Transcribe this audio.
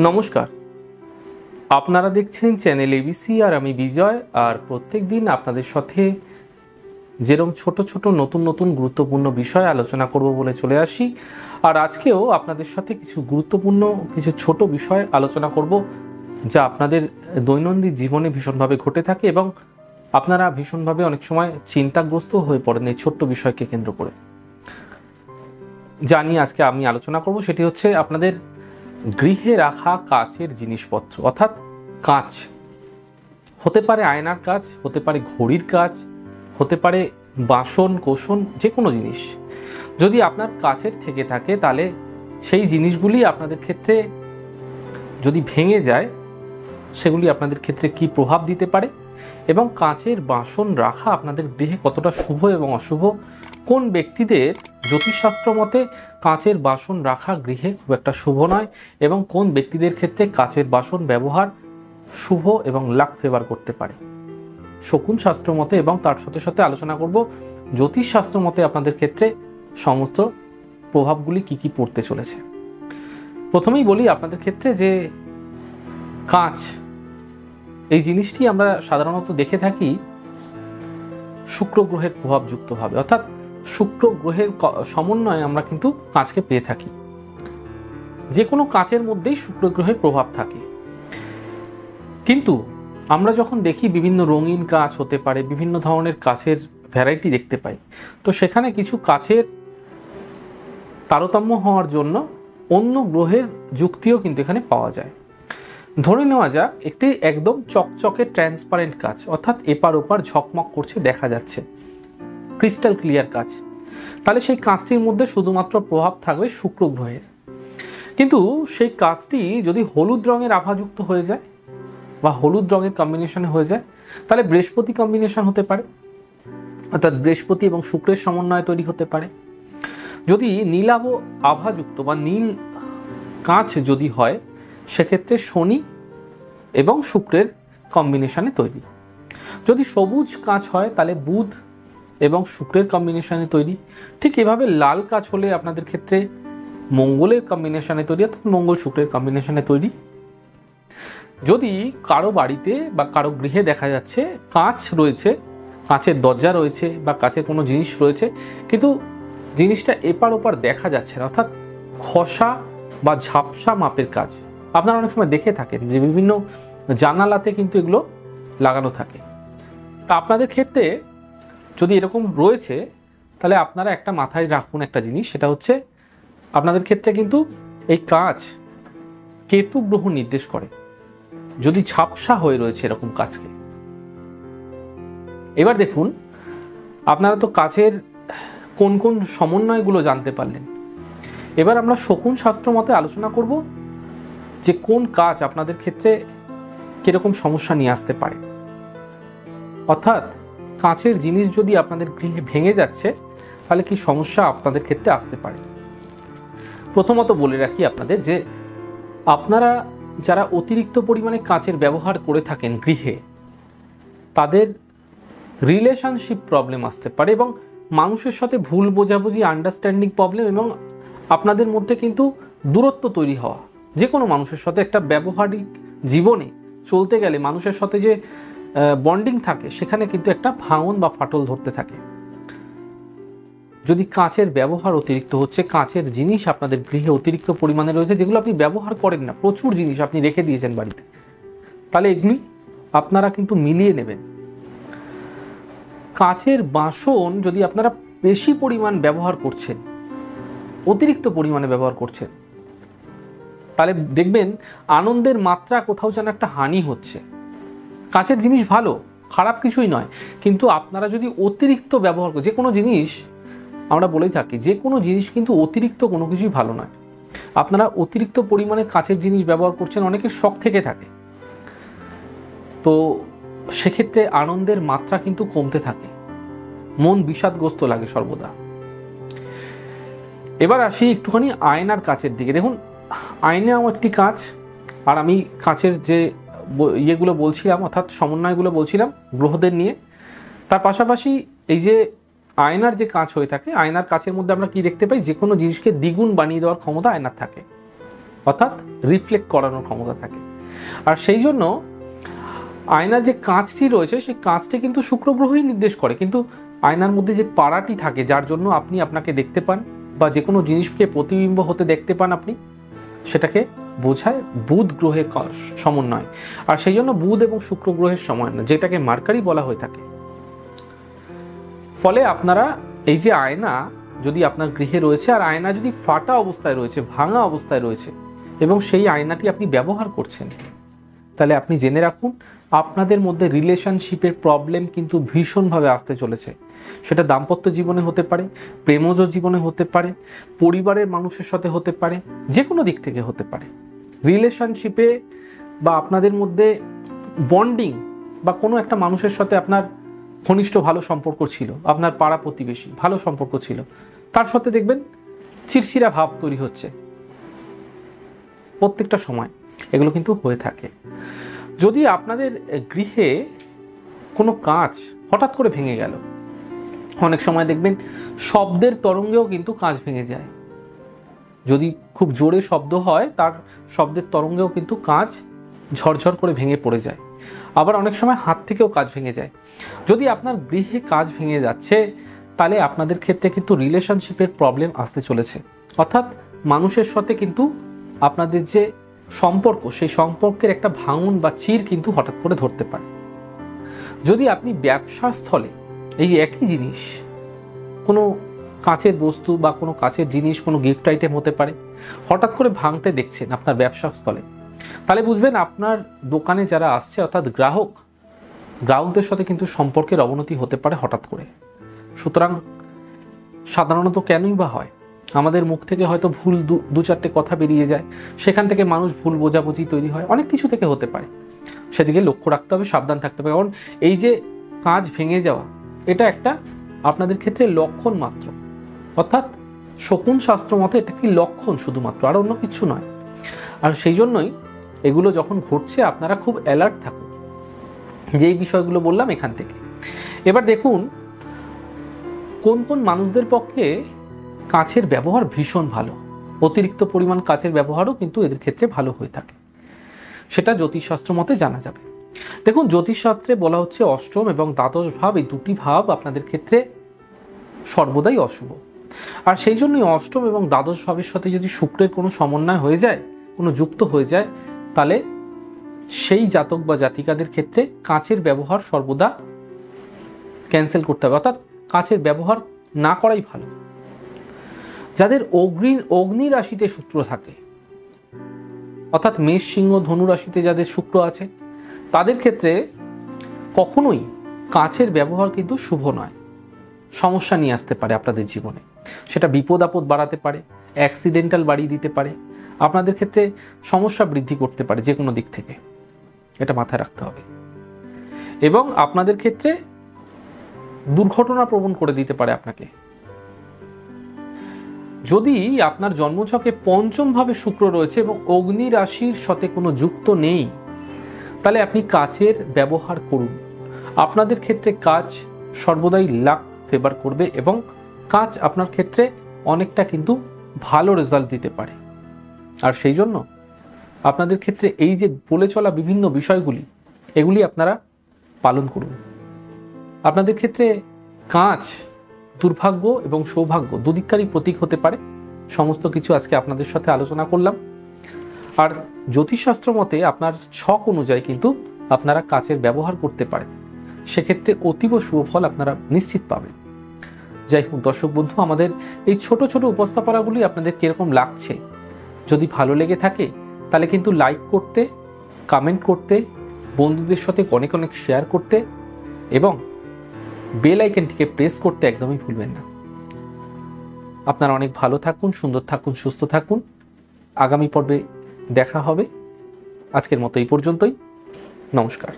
নমস্কার, আপনারা দেখছেন চ্যানেল এবিসি আর আমি বিজয়। আর প্রত্যেক দিন আপনাদের সাথে যেরকম ছোট ছোট নতুন নতুন গুরুত্বপূর্ণ বিষয় আলোচনা করব বলে চলে আসি। আর আজকেও আপনাদের সাথে কিছু গুরুত্বপূর্ণ কিছু ছোট বিষয় আলোচনা করব যা আপনাদের দৈনন্দিন জীবনে ভীষণভাবে ঘটে থাকে এবং আপনারা ভীষণভাবে অনেক সময় চিন্তাগ্রস্ত হয়ে পড়েন এই ছোট্ট বিষয়কে কেন্দ্র করে। যা নিয়ে আজকে আমি আলোচনা করব সেটি হচ্ছে আপনাদের গৃহে রাখা কাচের জিনিসপত্র, অর্থাৎ কাঁচ। হতে পারে আয়নার কাঁচ, হতে পারে ঘড়ির কাঁচ, হতে পারে বাসন কোসন, যে কোনো জিনিস যদি আপনার কাচের থেকে থাকে তাহলে সেই জিনিসগুলি আপনাদের ক্ষেত্রে যদি ভেঙে যায় সেগুলি আপনাদের ক্ষেত্রে কি প্রভাব দিতে পারে এবং কাচের বাসন রাখা আপনাদের গৃহে কতটা শুভ এবং অশুভ, কোন ব্যক্তিদের জ্যোতিষশাস্ত্র মতে কাচের বাসন রাখা গৃহে খুব একটা শুভ নয় এবং কোন ব্যক্তিদের ক্ষেত্রে কাচের বাসন ব্যবহার শুভ এবং লাক ফেভার করতে পারে শকুন শাস্ত্র মতে, এবং তার সাথে সাথে আলোচনা করব জ্যোতিষশাস্ত্র মতে আপনাদের ক্ষেত্রে সমস্ত প্রভাবগুলি কি কি পড়তে চলেছে। প্রথমেই বলি আপনাদের ক্ষেত্রে যে কাঁচ এই জিনিসটি আমরা সাধারণত দেখে থাকি শুক্র গ্রহের প্রভাবযুক্তভাবে, অর্থাৎ শুক্র গ্রহের সমন্বয়ে আমরা কিন্তু কাঁচকে পেয়ে থাকি। যে কোনো কাঁচের মধ্যেই শুক্র গ্রহের প্রভাব থাকে, কিন্তু আমরা যখন দেখি বিভিন্ন রঙিন কাঁচ হতে পারে, বিভিন্ন ধরনের কাঁচের ভ্যারাইটি দেখতে পাই, তো সেখানে কিছু কাঁচের তারতম্য হওয়ার জন্য অন্য গ্রহের যুক্তিও কিন্তু এখানে পাওয়া যায়। ধরে নেওয়া যাক একটি একদম চকচকে ট্রান্সপারেন্ট কাঁচ, অর্থাৎ এপার ওপার ঝকমক করছে, দেখা যাচ্ছে ক্রিস্টাল ক্লিয়ার কাঁচ, তাহলে সেই কাঁচটির মধ্যে শুধুমাত্র প্রভাব থাকবে শুক্র গ্রহের। কিন্তু সেই কাঁচটি যদি হলুদ রঙের আভাযুক্ত হয়ে যায় বা হলুদ রঙের কম্বিনেশনে হয়ে যায় তাহলে বৃহস্পতি কম্বিনেশন হতে পারে, অর্থাৎ বৃহস্পতি এবং শুক্রের সমন্বয় তৈরি হতে পারে। যদি নীলাভ আভাযুক্ত বা নীল কাঁচ যদি হয় সেক্ষেত্রে শনি এবং শুক্রের কম্বিনেশনে তৈরি। যদি সবুজ কাঁচ হয় তাহলে বুধ এবং শুক্রের কম্বিনেশনে তৈরি। ঠিক এভাবে লাল কাঁচ হলে আপনাদের ক্ষেত্রে মঙ্গলের কম্বিনেশনে তৈরি, অর্থাৎ মঙ্গল শুক্রের কম্বিনেশনে তৈরি। যদি কারো বাড়িতে বা কারো গৃহে দেখা যাচ্ছে কাঁচ রয়েছে, কাঁচের দরজা রয়েছে বা কাঁচের কোনো জিনিস রয়েছে কিন্তু জিনিসটা এপার ওপার দেখা যাচ্ছে না, অর্থাৎ খসা বা ঝাপসা মাপের কাজ আপনারা অনেক সময় দেখে থাকেন যে বিভিন্ন জানালাতে কিন্তু এগুলো লাগানো থাকে। তা আপনাদের ক্ষেত্রে যদি এরকম রয়েছে তাহলে আপনারা একটা মাথায় রাখুন একটা জিনিস, সেটা হচ্ছে আপনাদের ক্ষেত্রে কিন্তু এই কাঁচ কেতু গ্রহ নির্দেশ করে যদি ঝাপসা হয়ে রয়েছে এরকম কাঁচকে। এবার দেখুন আপনারা তো কাচের কোন কোন সমন্বয়গুলো জানতে পারলেন। এবার আমরা শকুন শাস্ত্র মতে আলোচনা করব যে কোন কাজ আপনাদের ক্ষেত্রে কিরকম সমস্যা নিয়ে আসতে পারে, অর্থাৎ কাঁচের জিনিস যদি আপনাদের গৃহে ভেঙে যাচ্ছে তাহলে কি সমস্যা আপনাদের ক্ষেত্রে আসতে পারে। প্রথমত বলে রাখি আপনাদের যে আপনারা যারা অতিরিক্ত পরিমাণে কাঁচের ব্যবহার করে থাকেন গৃহে তাদের রিলেশনশিপ প্রবলেম আসতে পারে এবং মানুষের সাথে ভুল বোঝাবুঝি, আন্ডারস্ট্যান্ডিং প্রবলেম এবং আপনাদের মধ্যে কিন্তু দূরত্ব তৈরি হওয়া। যে কোনো মানুষের সাথে একটা ব্যবহারিক জীবনে চলতে গেলে মানুষের সাথে যে বন্ডিং থাকে সেখানে কিন্তু একটা ভাঙন বা ফাটল ধরতে থাকে। যদি কাঁচের ব্যবহার অতিরিক্ত হচ্ছে, কাঁচের জিনিস আপনাদের গৃহে অতিরিক্ত পরিমাণে রয়েছে যেগুলো আপনি ব্যবহার করেন না, প্রচুর জিনিস আপনি রেখে দিয়েছেন বাড়িতে, তাহলে এগুলি আপনারা কিন্তু মিলিয়ে নেবেন। কাঁচের বাসন যদি আপনারা বেশি পরিমাণ ব্যবহার করছেন, অতিরিক্ত পরিমাণে ব্যবহার করছেন, তাহলে দেখবেন আনন্দের মাত্রা কোথাও যেন একটা হানি হচ্ছে। কাঁচের জিনিস ভালো, খারাপ কিছুই নয়, কিন্তু আপনারা যদি অতিরিক্ত ব্যবহার করেন, যে কোনো জিনিস আমরা বলেই থাকি যে কোনো জিনিস কিন্তু অতিরিক্ত কোনো কিছুই ভালো নয়। আপনারা অতিরিক্ত পরিমাণে কাঁচের জিনিস ব্যবহার করছেন, অনেকের শখ থেকে থাকে, তো সেক্ষেত্রে আনন্দের মাত্রা কিন্তু কমতে থাকে, মন বিষাদগ্রস্ত লাগে সর্বদা। এবার আসি একটুখানি আয়নার কাচের দিকে। দেখুন আয়নাও একটি কাঁচ, আর আমি কাঁচের যে ইয়েগুলো বলছিলাম অর্থাৎ সমন্বয়গুলো বলছিলাম গ্রহদের নিয়ে, তার পাশাপাশি এই যে আয়নার যে কাঁচ হয়ে থাকে, আয়নার কাচের মধ্যে আমরা কি দেখতে পাই, যে কোনো জিনিসকে দ্বিগুণ বানিয়ে দেওয়ার ক্ষমতা আয়নার থাকে। অর্থাৎ রিফ্লেক্ট করানোর ক্ষমতা থাকে। আর সেই জন্য আয়নার যে কাঁচটি রয়েছে সেই কাঁচটি কিন্তু শুক্র গ্রহই নির্দেশ করে, কিন্তু আয়নার মধ্যে যে পাড়াটি থাকে যার জন্য আপনি আপনাকে দেখতে পান বা যে কোনো জিনিসকে প্রতিবিম্ব হতে দেখতে পান আপনি, সেটাকে বোঝায় বুধ গ্রহের সমন্বয়। আর সেই জন্য বুধ এবং শুক্র গ্রহের সমন্বয়, যেটাকে মার্কারি বলা হয়ে থাকে। ফলে আপনারা এই যে আয়না যদি আপনার গৃহে রয়েছে আর আয়না যদি ফাটা অবস্থায় রয়েছে, ভাঙা অবস্থায় রয়েছে এবং সেই আয়নাটি আপনি ব্যবহার করছেন, তাহলে আপনি জেনে রাখুন আপনাদের মধ্যে রিলেশনশিপের প্রবলেম কিন্তু ভীষণভাবে আসতে চলেছে। সেটা দাম্পত্য জীবনে হতে পারে, প্রেমজ জীবনে হতে পারে, পরিবারের মানুষের সাথে হতে পারে, যে কোনো দিক থেকে হতে পারে। রিলেশনশিপে বা আপনাদের মধ্যে বন্ডিং বা কোনো একটা মানুষের সাথে আপনার ঘনিষ্ঠ ভালো সম্পর্ক ছিল, আপনার পাড়া প্রতিবেশী ভালো সম্পর্ক ছিল, তার সাথে দেখবেন চিরচিরা ভাব তৈরি হচ্ছে প্রত্যেকটা সময়। এগুলো কিন্তু হয়ে থাকে। যদি আপনাদের গৃহে কোনো কাঁচ হঠাৎ করে ভেঙে গেল, অনেক সময় দেখবেন শব্দের তরঙ্গেও কিন্তু কাঁচ ভেঙে যায়। যদি খুব জোরে শব্দ হয় তার শব্দের তরঙ্গেও কিন্তু কাঁচ ঝরঝর করে ভেঙে পড়ে যায়। আবার অনেক সময় হাত থেকেও কাঁচ ভেঙে যায়। যদি আপনার গৃহে কাঁচ ভেঙে যাচ্ছে তাহলে আপনাদের ক্ষেত্রে কিন্তু রিলেশনশিপের প্রবলেম আসতে চলেছে, অর্থাৎ মানুষের সাথে কিন্তু আপনাদের যে সম্পর্ক সেই সম্পর্কের একটা ভাঙন বা চির কিন্তু হঠাৎ করে ধরতে পারে। যদি আপনি ব্যবসার স্থলে এই একই জিনিস, কোনো কাঁচের বস্তু বা কোনো কাঁচের জিনিস, কোনো গিফট আইটেম হতে পারে, হঠাৎ করে ভাঙতে দেখছেন আপনার ব্যবসার স্থলে, তাহলে বুঝবেন আপনার দোকানে যারা আসছে অর্থাৎ গ্রাহকদের সাথে কিন্তু সম্পর্কের অবনতি হতে পারে হঠাৎ করে। সুতরাং সাধারণত কেনই বা হয়, আমাদের মুখ থেকে হয়তো ভুল দু চারটে কথা বেরিয়ে যায়, সেখান থেকে মানুষ ভুল বোঝাবুঝি তৈরি হয়, অনেক কিছু থেকে হতে পারে। সেদিকে লক্ষ্য রাখতে হবে, সাবধান থাকতে হবে। কারণ এই যে কাঁচ ভেঙে যাওয়া, এটা একটা আপনাদের ক্ষেত্রে লক্ষণ মাত্র, অর্থাৎ শকুন শাস্ত্র মতে এটা কি লক্ষণ শুধুমাত্র, আর অন্য কিছু নয়। আর সেই জন্যই এগুলো যখন ঘটছে আপনারা খুব অ্যালার্ট থাকুন, যেই বিষয়গুলো বললাম এখান থেকে। এবার দেখুন কোন কোন মানুষদের পক্ষে কাঁচের ব্যবহার ভীষণ ভালো, অতিরিক্ত পরিমাণ কাঁচের ব্যবহারও কিন্তু এদের ক্ষেত্রে ভালো হয়ে থাকে, সেটা জ্যোতিষশাস্ত্র মতে জানা যাবে। দেখুন জ্যোতিষশাস্ত্রে বলা হচ্ছে অষ্টম এবং দ্বাদশ ভাব, এই দুটি ভাব আপনাদের ক্ষেত্রে সর্বদাই অশুভ। আর সেই জন্যই অষ্টম এবং দ্বাদশ ভাবের সাথে যদি শুক্রের কোনো সমন্বয় হয়ে যায়, কোনো যুক্ত হয়ে যায়, তাহলে সেই জাতক বা জাতিকাদের ক্ষেত্রে কাঁচের ব্যবহার সর্বদা ক্যান্সেল করতে হবে, অর্থাৎ কাঁচের ব্যবহার না করাই ভালো। যাদের অগ্নি রাশিতে শুক্র থাকে, অর্থাৎ মেষ, সিংহ, ধনু রাশিতে যাদের শুক্র আছে, তাদের ক্ষেত্রে কখনোই কাঁচের ব্যবহার কিন্তু শুভ নয়, সমস্যা নিয়ে আসতে পারে আপনাদের জীবনে। সেটা বিপদ আপদ বাড়াতে পারে, অ্যাক্সিডেন্টাল বাড়িয়ে দিতে পারে, আপনাদের ক্ষেত্রে সমস্যা বৃদ্ধি করতে পারে যে কোনো দিক থেকে, এটা মাথায় রাখতে হবে। এবং আপনাদের ক্ষেত্রে দুর্ঘটনা প্রবণ করে দিতে পারে আপনাকে। যদি আপনার জন্মছকে পঞ্চম ভাবে শুক্র রয়েছে এবং অগ্নি রাশির সাথে কোনো যুক্ত নেই, তাহলে আপনি কাঁচের ব্যবহার করুন। আপনাদের ক্ষেত্রে কাঁচ সর্বদাই লাক ফেভার করবে এবং কাঁচ আপনার ক্ষেত্রে অনেকটা কিন্তু ভালো রেজাল্ট দিতে পারে। আর সেই জন্য আপনাদের ক্ষেত্রে এই যে বলে চলা বিভিন্ন বিষয়গুলি, এগুলি আপনারা পালন করুন। আপনাদের ক্ষেত্রে কাঁচ দুর্ভাগ্য এবং সৌভাগ্য দুদিককারই প্রতীক হতে পারে। সমস্ত কিছু আজকে আপনাদের সাথে আলোচনা করলাম। আর জ্যোতিষশাস্ত্র মতে আপনার ছক অনুযায়ী কিন্তু আপনারা কাঁচের ব্যবহার করতে পারেন, সেক্ষেত্রে অতীব শুভ ফল আপনারা নিশ্চিত পাবেন। যাই হোক দর্শক বন্ধু, আমাদের এই ছোট ছোট উপস্থাপনাগুলি আপনাদের কীরকম লাগছে, যদি ভালো লেগে থাকে তাহলে কিন্তু লাইক করতে, কমেন্ট করতে, বন্ধুদের সাথে অনেক অনেক শেয়ার করতে এবং বেল আইকনটিকে প্রেস করতে একদমই ভুলবেন না। আপনারা অনেক ভালো থাকুন, সুন্দর থাকুন, সুস্থ থাকুন। আগামী পর্বে দেখা হবে। আজকের মতো এই পর্যন্তই। নমস্কার।